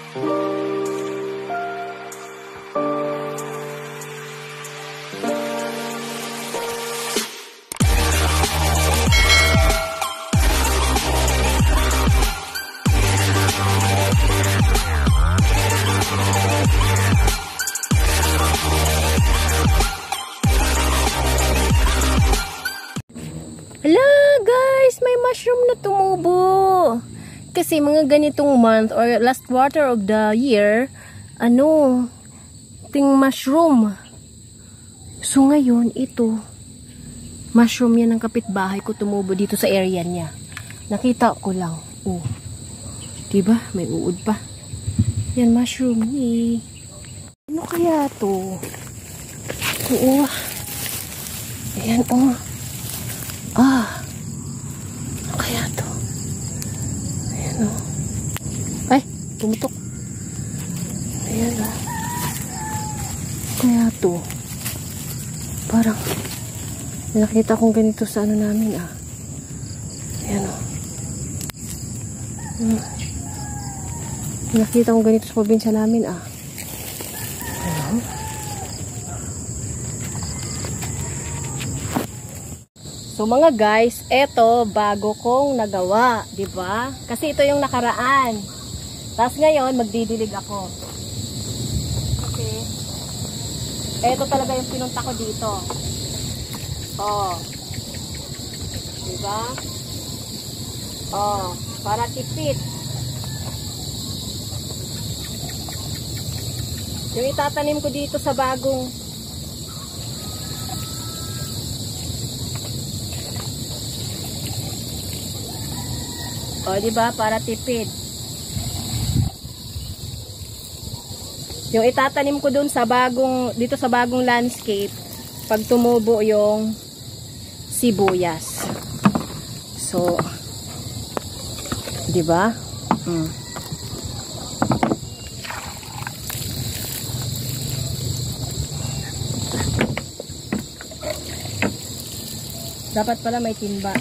Hala guys, may mushroom na tumubo. Kasi mga ganitong month or last quarter of the year, ting mushroom. So ngayon, ito, mushroom yan ng kapitbahay ko tumubo dito sa area niya. Nakita ko lang. Oh. Diba? May uod pa. Yan, mushroom. Eh. Ano kaya to? Oo. Ayan, oh. Ano kaya to? Ayan, oh. Ay, pumutok. Ayan, oh. Kaya to? Parang, nakita kong ganito sa ano namin, Ayan, oh. Nakita kong ganito sa probinsya namin, Ayan, oh. So mga guys, eto bago kong nagawa, 'di ba? Kasi ito yung nakaraan. Tapos ngayon magdidilig ako. Okay. Eto talaga yung pinunta ko dito. Oh. 'Di ba? Oh, para tipid. Yung itatanim ko dito sa bagong diba? Para tipid. Yung itatanim ko dun sa dito sa bagong landscape, pag tumubo yung sibuyas. So, diba? Dapat pala may timba.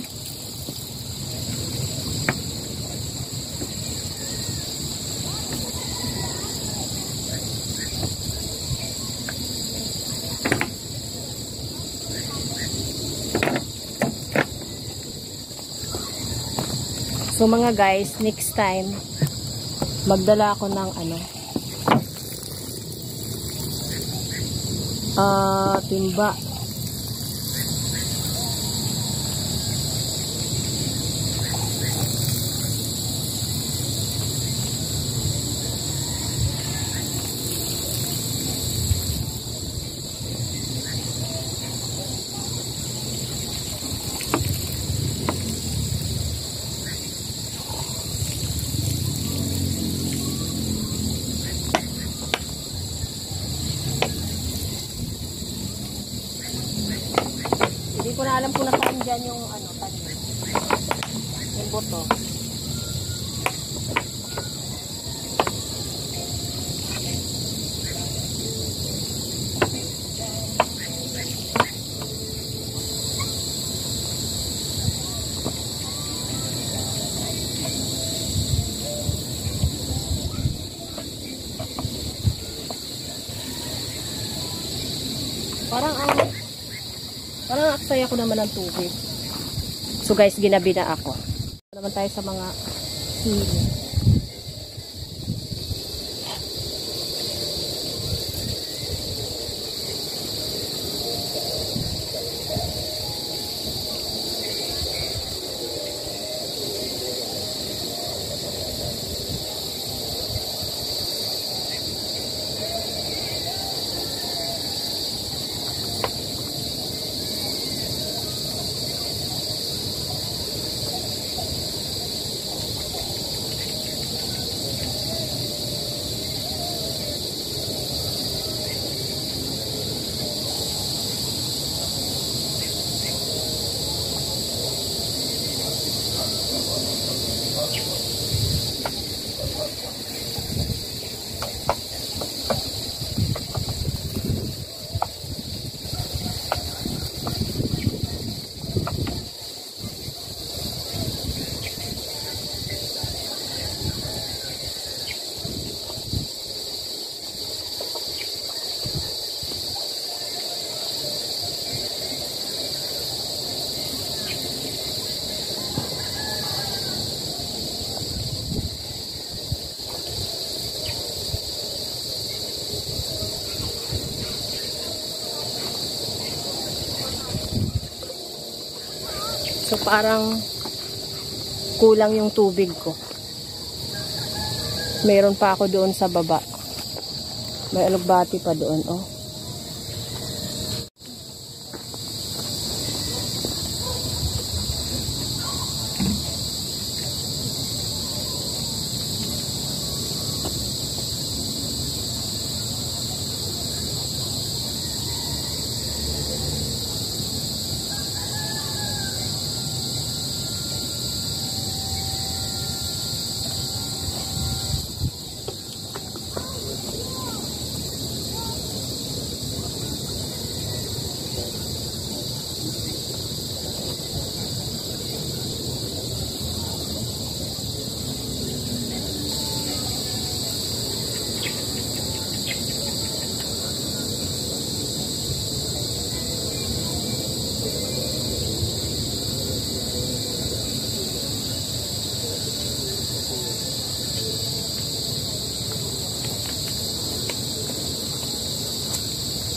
So mga guys, next time magdala ako ng timba. Hindi ko na alam kung nasaan dyan yung tanim. Yung boto. Parang aksaya ko naman ng tubig. So guys, ginabi na ako. Naman tayo sa mga sili. So parang kulang yung tubig ko. Meron pa ako doon sa baba. May alugbati pa doon, oh.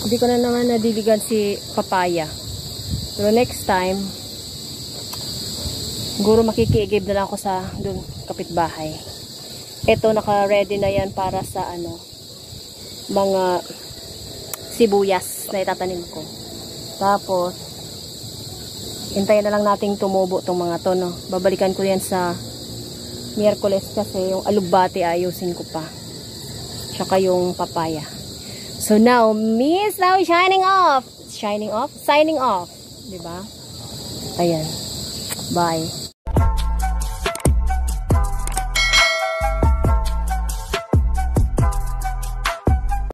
Hindi ko na naman nadiligan si papaya. Pero next time, siguro makikiigib na lang ako sa dun kapitbahay. Ito, naka-ready na yan para sa mga sibuyas na itatanim ko. Tapos, hintayin na lang nating tumubo tong mga to, no? Babalikan ko yan sa Miyerkules kasi yung alugbati ayusin ko pa. Tsaka yung papaya. So now, me is now shining off. Signing off? Diba? Ayan. Bye.